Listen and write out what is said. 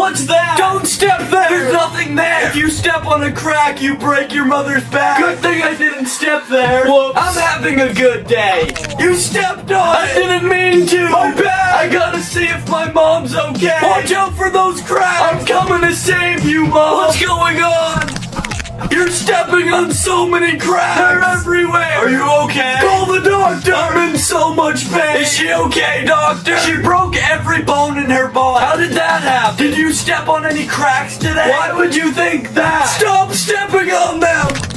What's that? Don't step there! There's nothing there! If you step on a crack, you break your mother's back! Good thing I didn't step there! Whoops. I'm having a good day! You stepped on I it! didn't mean to! My bad! I gotta see if my mom's okay! Watch out for those cracks! I'm coming to save you, Mom! What's going on? You're stepping on so many cracks! They're everywhere! Are you okay? Call the doctor! I'm in so much pain! Is she okay, doctor? She broke every bone in her body! How did that happen? Did you step on any cracks today? Why would you think that? Stop stepping on them!